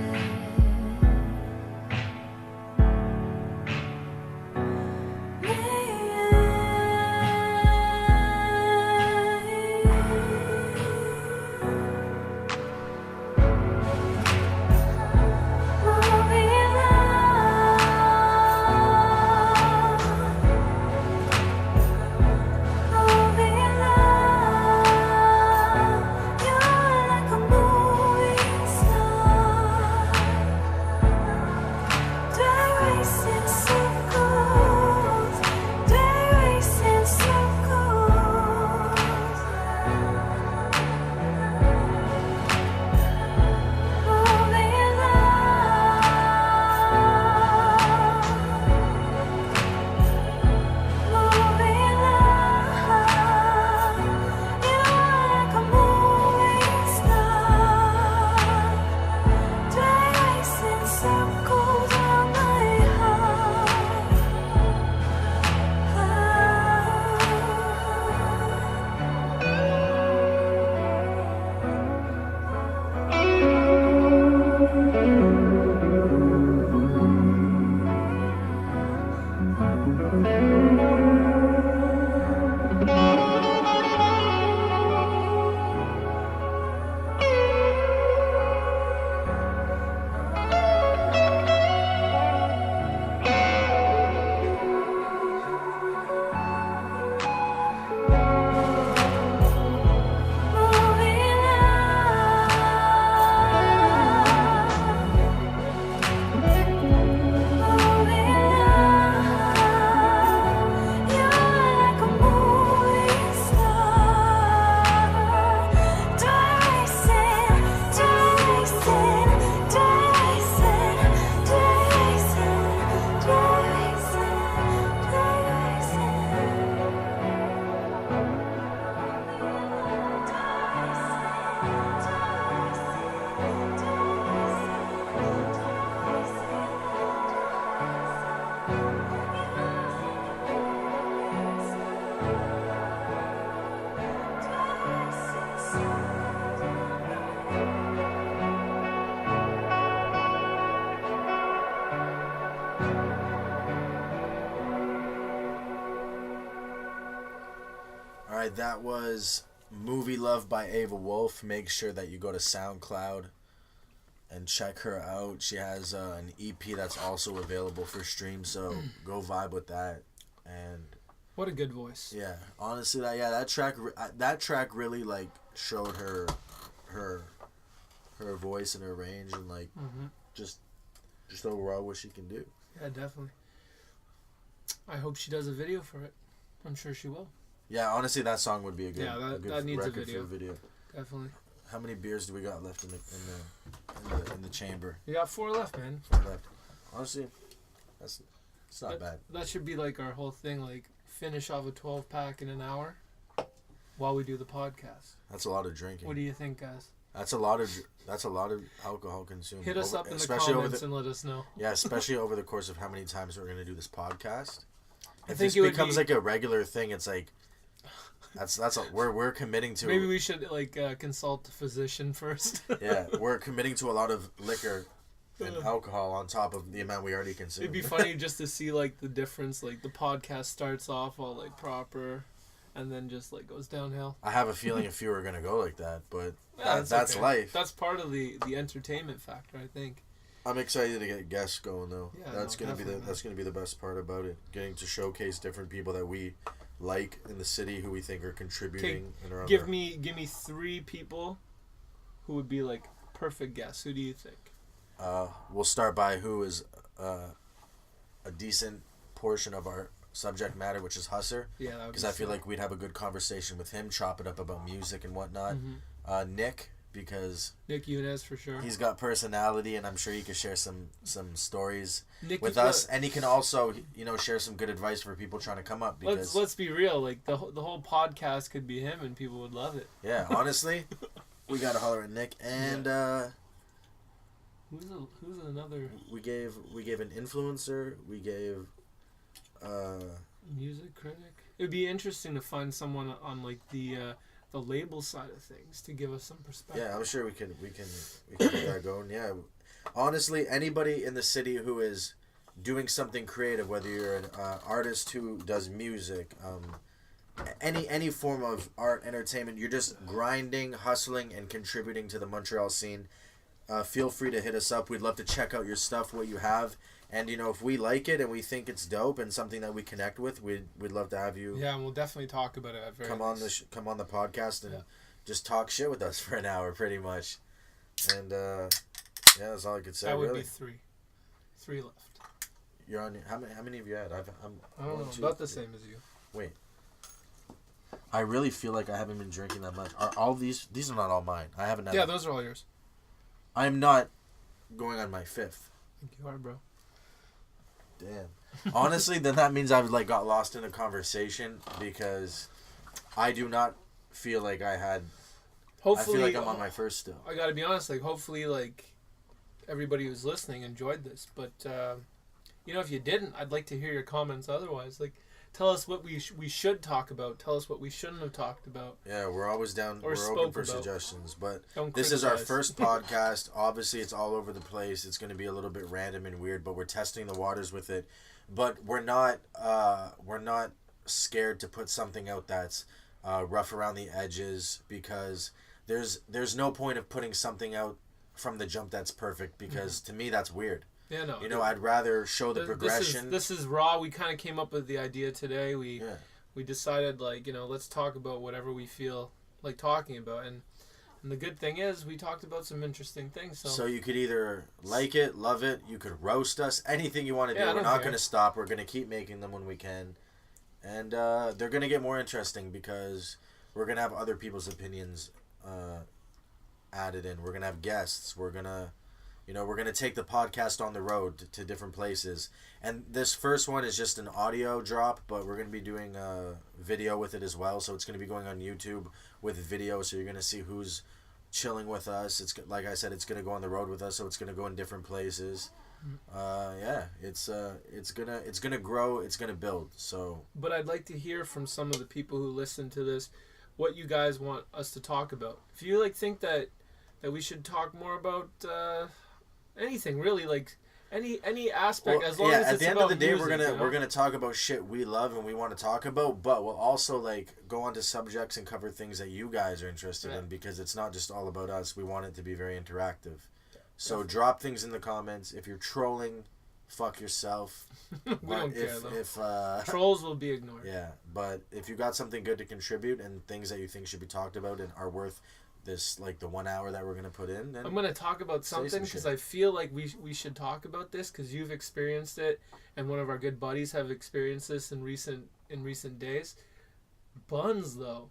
Alright, that was Movie Love by Ava Wolf. Make sure that you go to SoundCloud and check her out. She has an EP that's also available for stream, so go vibe with that. And what a good voice. Yeah, honestly, that track really like showed her voice and her range and like just overall what she can do. Yeah, definitely. I hope she does a video for it. I'm sure she will. Yeah, honestly, that song would be a good. Yeah, that needs a video. For a video. Definitely. How many beers do we got left in the chamber? We got 4 left, man. 4 left. Honestly, it's not bad. That should be like our whole thing, like finish off a 12-pack in an hour while we do the podcast. That's a lot of drinking. What do you think, guys? That's a lot of alcohol consumed. Hit us up in the comments and let us know. Yeah, especially over the course of how many times we're going to do this podcast. If this becomes like a regular thing, it's like we're committing to. Maybe we should consult a physician first. Yeah, we're committing to a lot of liquor and alcohol on top of the amount we already consume. It'd be funny just to see like the difference. Like the podcast starts off all like proper, and then just like goes downhill. I have a feeling a few are gonna go like that, but Yeah, that's okay. life. That's part of the entertainment factor, I think. I'm excited to get guests going though. Yeah, that's gonna be the best part about it. Getting to showcase different people that we like in the city who we think are contributing. And are give me 3 people who would be like perfect guests. Who do you think? We'll start by who is a decent portion of our subject matter, which is Husser. Yeah, because I feel like we'd have a good conversation with him, chop it up about music and whatnot. Mm-hmm. Nick, because Nick Yunez for sure. He's got personality, and I'm sure he could share some stories Nick, with us, and he can also share some good advice for people trying to come up. Because let's be real, like the whole podcast could be him, and people would love it. Yeah, honestly, we gotta holler at Nick, and who's another? We gave an influencer. We gave music critic. It'd be interesting to find someone on like the label side of things to give us some perspective. Yeah, I'm sure we can get that going. Yeah, honestly, anybody in the city who is doing something creative, whether you're an artist who does music, any form of art, entertainment, you're just grinding, hustling, and contributing to the Montreal scene. Feel free to hit us up. We'd love to check out your stuff, what you have. And, if we like it and we think it's dope and something that we connect with, we'd love to have you. Yeah, and we'll definitely talk about it at very come on the podcast and just talk shit with us for an hour, pretty much. And that's all I could say. That would really. be 3 left. You're on. How many have you had? I don't know. About the same as you. Wait. I really feel like I haven't been drinking that much. Are all these? These are not all mine. I haven't had. Yeah, those are all yours. I'm not going on my 5th. I think you are, bro. Damn. Honestly, then that means I've got lost in a conversation because I do not feel like I had. Hopefully, I feel like I'm on my 1st still. I gotta be honest. Hopefully, everybody who's listening enjoyed this. But if you didn't, I'd like to hear your comments. Otherwise, tell us what we should talk about. Tell us what we shouldn't have talked about. Yeah, we're always down. Or we're open for suggestions. But this is our first podcast. Obviously, it's all over the place. It's going to be a little bit random and weird, but we're testing the waters with it. But we're not scared to put something out that's rough around the edges, because there's no point of putting something out from the jump that's perfect, because to me that's weird. Yeah, no. I'd rather show the progression. This is raw. We kind of came up with the idea today. We decided let's talk about whatever we feel like talking about, and the good thing is we talked about some interesting things. So you could either like it, love it, you could roast us, anything you want to do. We're not going to stop. We're going to keep making them when we can, and they're going to get more interesting because we're going to have other people's opinions added in. We're going to have guests. We're going to take the podcast on the road to different places. And this first one is just an audio drop, but we're going to be doing a video with it as well. So it's going to be going on YouTube with video. So you're going to see who's chilling with us. It's like I said, it's going to go on the road with us. So it's going to go in different places. It's gonna grow. It's going to build. So. But I'd like to hear from some of the people who listen to this, what you guys want us to talk about. If you think that we should talk more about anything really, any aspect, as long as it's at the end about of the day, music, we're gonna talk about shit we love and we want to talk about, but we'll also go on to subjects and cover things that you guys are interested in, because it's not just all about us. We want it to be very interactive. So drop things in the comments. If you're trolling, fuck yourself. We don't care though. If trolls will be ignored. Yeah, but if you got something good to contribute and things that you think should be talked about and are worth this, the 1 hour that we're gonna put in, then I'm gonna talk about something because I feel like we should talk about this because you've experienced it and one of our good buddies have experienced this in recent days. Buns though,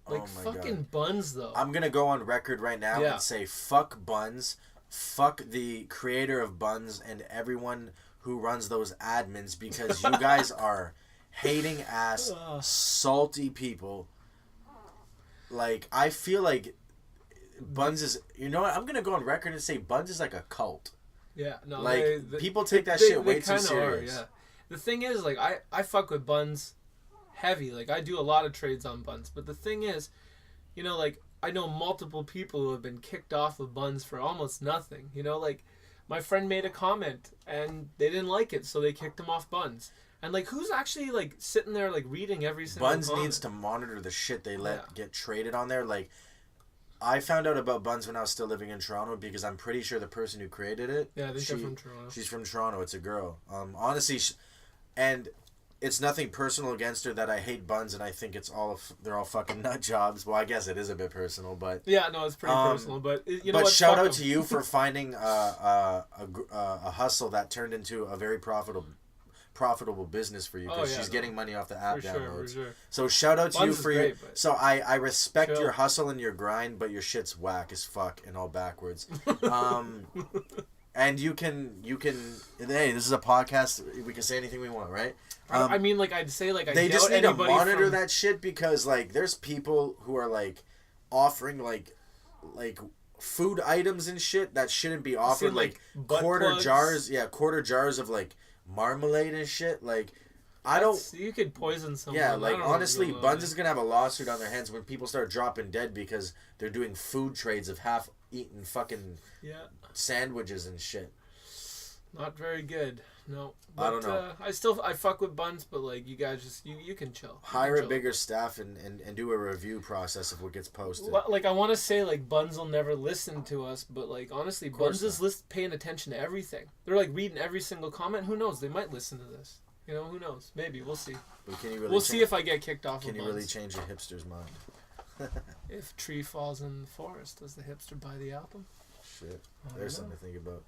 fucking buns though. I'm gonna go on record right now and say fuck buns, fuck the creator of buns and everyone who runs those admins, because you guys are hating ass salty people. I feel like Buns is, I'm going to go on record and say Buns is like a cult. Yeah, no. People take that shit way too serious. serious. Yeah. The thing is, I fuck with Buns heavy. Like, I do a lot of trades on buns. But the thing is, you know, like, I know multiple people who have been kicked off of buns for almost nothing. You know, like, my friend made a comment and they didn't like it, so they kicked him off buns. And, like, who's actually, like, sitting there, like, reading every single Buns comment? needs to monitor the shit they let get traded on there. Like, I found out about Buns when I was still living in Toronto because I'm pretty sure the person who created it... Yeah, I think they're from Toronto. She's from Toronto. It's a girl. Honestly, and it's nothing personal against her that I hate Buns and I think they're all fucking nut jobs. Well, I guess it is a bit personal, but... Yeah, no, it's pretty personal, but you know but what? shout out to you for finding a hustle that turned into a very profitable business for you because she's getting money off the app downloads. For sure. So shout out to Buns you is for great, your. So I respect chill. your hustle and your grind, but your shit's whack as fuck and all backwards. And you can. Hey, this is a podcast. We can say anything we want, right? I mean, like, I'd say, like, they just need to monitor that shit because, like, there's people who are like offering like food items and shit that shouldn't be offered, like quarter jars of like marmalade and shit. Like, you could poison someone. Yeah, like, honestly, Buns is gonna have a lawsuit on their hands when people start dropping dead because they're doing food trades of half-eaten fucking sandwiches and shit. Not very good. No. But, I don't know. I fuck with Buns, but, like, you guys just you can chill. Hire a bigger staff and do a review process of what gets posted. Like, I want to say, like, Buns will never listen to us, but, like, honestly, Buns is paying attention to everything. They're, like, reading every single comment. Who knows? They might listen to this. You know, who knows? Maybe. We'll see. But can you really we'll see if I get kicked off of Can you Buns. really change a hipster's mind? If tree falls in the forest, does the hipster buy the album? Shit. There's something to think about.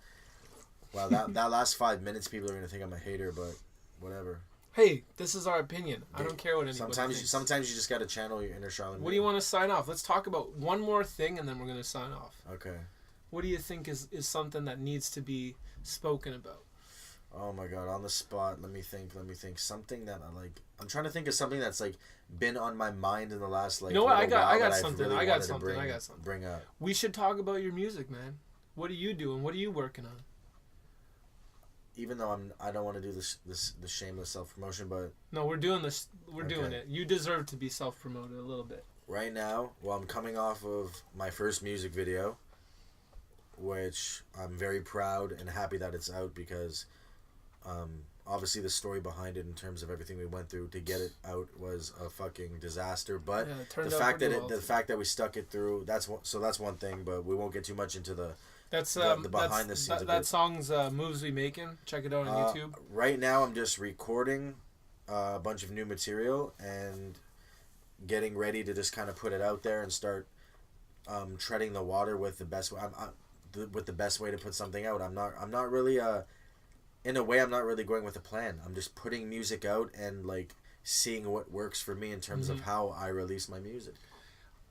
Wow, that last 5 minutes, people are going to think I'm a hater, but whatever. Hey, this is our opinion. I don't care what anybody thinks. Sometimes you just got to channel your inner Charlemagne. What do you want to sign off? Let's talk about one more thing, and then we're going to sign off. Okay. What do you think is something that needs to be spoken about? Oh my god, on the spot, let me think. Something that I like. I'm trying to think of something that's like been on my mind in the last like. You know what? I got that something. Really I got wanted something. to bring up. We should talk about your music, man. What are you doing? What are you working on? Even though I don't want to do the shameless self promotion, but no, we're doing this. We're doing it. You deserve to be self promoted a little bit. Right now, well, I'm coming off of my first music video, which I'm very proud and happy that it's out because, obviously the story behind it in terms of everything we went through to get it out was a fucking disaster. But the fact that we stuck it through, that's one thing. But we won't get too much into the behind the scenes. That song's Moves We Making. Check it out on YouTube. Right now, I'm just recording a bunch of new material and getting ready to just kind of put it out there and start treading the water with the best way. With the best way to put something out. I'm not really in a way I'm not really going with a plan. I'm just putting music out and like seeing what works for me in terms of how I release my music.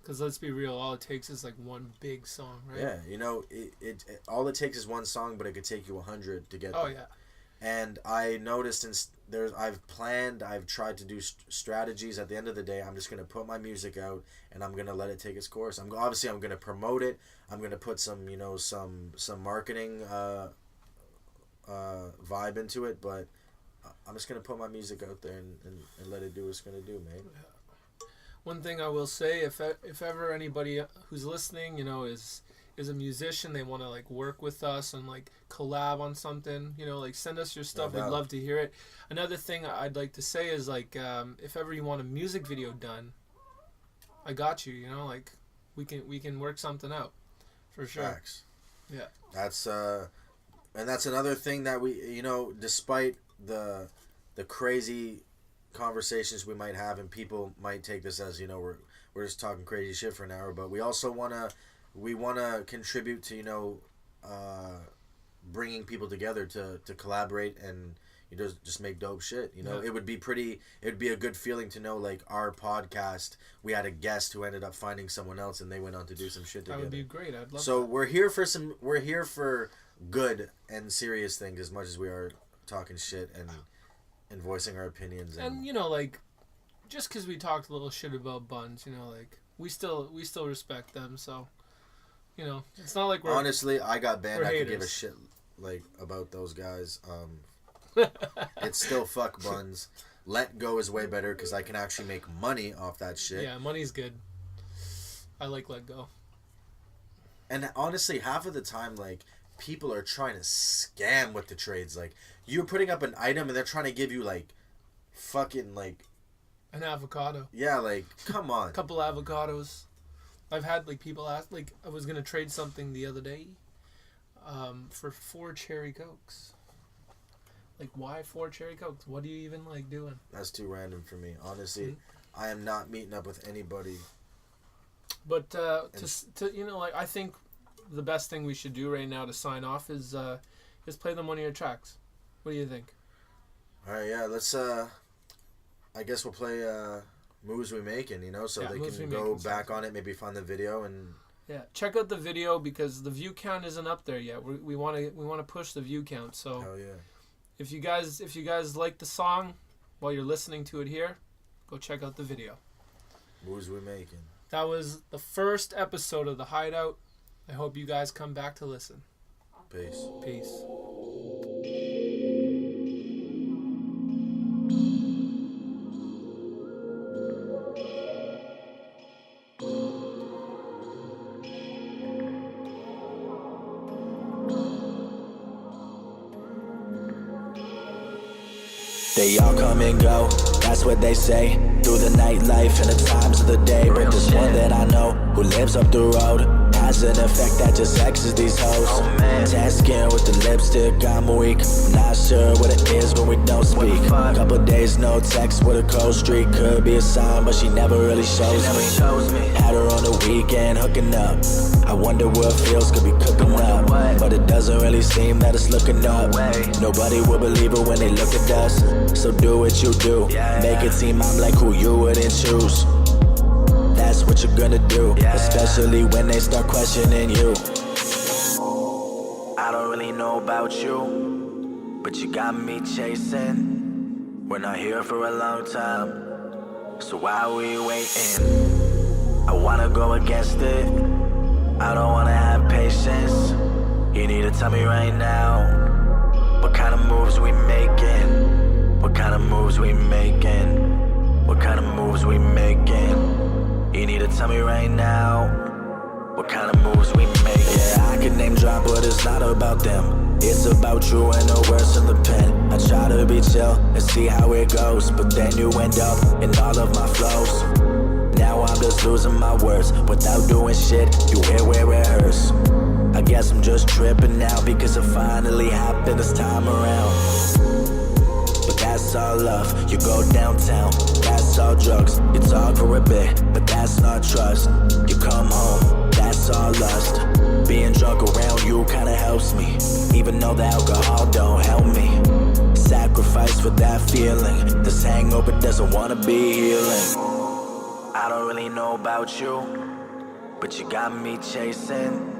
Because let's be real, all it takes is like one big song, right? Yeah, you know, it all it takes is one song, but it could take you 100 to get there. Oh yeah. And I noticed I've tried to do strategies. At the end of the day, I'm just gonna put my music out and I'm gonna let it take its course. I'm gonna promote it. I'm gonna put some marketing vibe into it, but I'm just gonna put my music out there and let it do what it's gonna do, man. One thing I will say, if ever anybody who's listening, you know, is a musician, they want to like work with us and like collab on something, you know, like send us your stuff. We'd love to hear it. Another thing I'd like to say is like, if ever you want a music video done, I got you. You know, like we can work something out, for sure. Facts. Yeah. That's and that's another thing that we, you know, despite the crazy conversations we might have and people might take this as, you know, we're just talking crazy shit for an hour, but we also want to contribute to, you know, bringing people together to collaborate and, you know, just make dope shit, you know. It would be a good feeling to know, like, our podcast, we had a guest who ended up finding someone else and they went on to do some shit together. That would be great. I'd love so that. we're here for good and serious things as much as we are talking shit and voicing our opinions. And you know, like, just because we talked a little shit about Buns, you know, like, we still respect them, so, you know, it's not like we're... Honestly, I got banned. I could give a shit, like, about those guys. It's still fuck Buns. let go is way better because I can actually make money off that shit. Yeah, money's good. I like let go. And honestly, half of the time, like, people are trying to scam with the trades. Like, you're putting up an item and they're trying to give you, like, fucking, like... An avocado. Yeah, like, come on. A couple avocados. I've had, like, people ask, like, I was going to trade something the other day for 4 cherry Cokes. Like, why 4 cherry Cokes? What do you even like doing? That's too random for me. Honestly, I am not meeting up with anybody. But, you know, like, I think the best thing we should do right now to sign off is play them one of your tracks. What do you think? Alright, yeah, let's, I guess we'll play, Moves We Making, you know, so they can go back on it, maybe find the video and... Yeah, check out the video because the view count isn't up there yet. We want to push the view count. So hell yeah. If you guys like the song while you're listening to it here, go check out the video. Moves We Making. That was the first episode of The Hideout. I hope you guys come back to listen. Peace. Peace. They all come and go, that's what they say. Through the nightlife and the times of the day. But there's one that I know who lives up the road. Has an effect that just X's these hoes. Tan skin with the lipstick, I'm weak. Not sure what it is when we don't speak. Couple days no text with a cold streak. Could be a sign but she never really shows me. Had her on the weekend hooking up. I wonder what feels could be cooking up. But it doesn't really seem that it's looking up. Nobody will believe it when they look at us. So do what you do. Make it seem I'm like who you wouldn't choose. That's what you're gonna do, especially when they start questioning you. I don't really know about you, but you got me chasing. We're not here for a long time, so why are we waiting? I wanna go against it, I don't wanna have patience. You need to tell me right now, what kind of moves we making? What kind of moves we making? What kind of moves we making? You need to tell me right now, what kind of moves we make. Yeah, I can name drop, but it's not about them. It's about you and the words in the pen. I try to be chill and see how it goes, but then you end up in all of my flows. Now I'm just losing my words without doing shit. You hear where it hurts. I guess I'm just tripping now because it finally happened this time around. But that's all love, you go downtown, that's all drugs. You talk for a bit, but that's not trust. You come home, that's all lust. Being drunk around you kinda helps me, even though the alcohol don't help me. Sacrifice for that feeling, this hangover doesn't wanna be healing. I don't really know about you, but you got me chasing.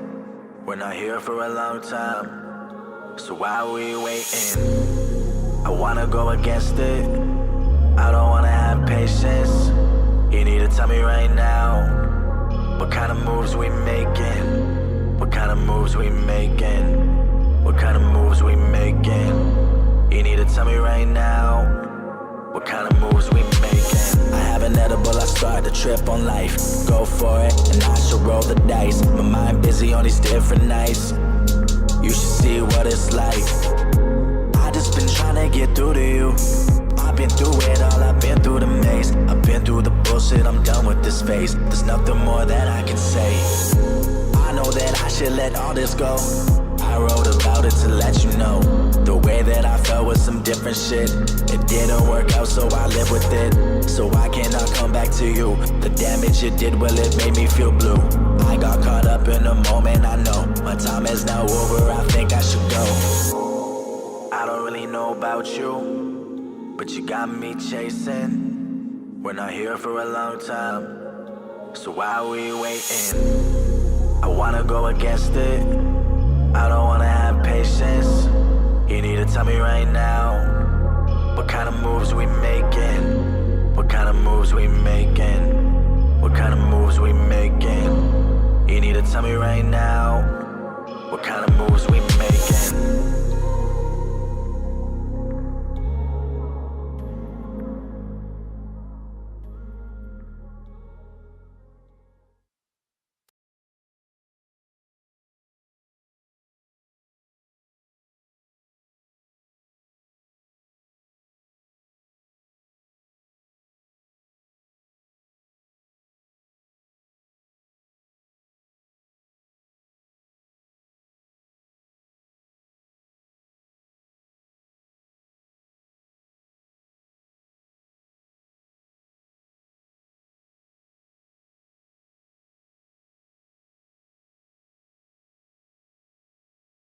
We're not here for a long time, so why are we waiting? I wanna go against it, I don't wanna have patience. You need to tell me right now, what kind of moves we making? What kind of moves we making? What kind of moves we making? You need to tell me right now, what kind of moves we making? I have an edible, I start to trip on life. Go for it, and I should roll the dice. My mind busy on these different nights. You should see what it's like. Just been trying to get through to you. I've been through it all, I've been through the maze. I've been through the bullshit, I'm done with this phase. There's nothing more that I can say. I know that I should let all this go. I wrote about it to let you know. The way that I felt was some different shit. It didn't work out, so I live with it. So I cannot come back to you. The damage it did, well, it made me feel blue. I got caught up in the moment, I know. My time is now over, I think I should go. I don't really know about you, but you got me chasing. We're not here for a long time, so why are we waiting? I wanna go against it, I don't wanna have patience. You need to tell me right now, what kind of moves we making? What kind of moves we making? What kind of moves we making?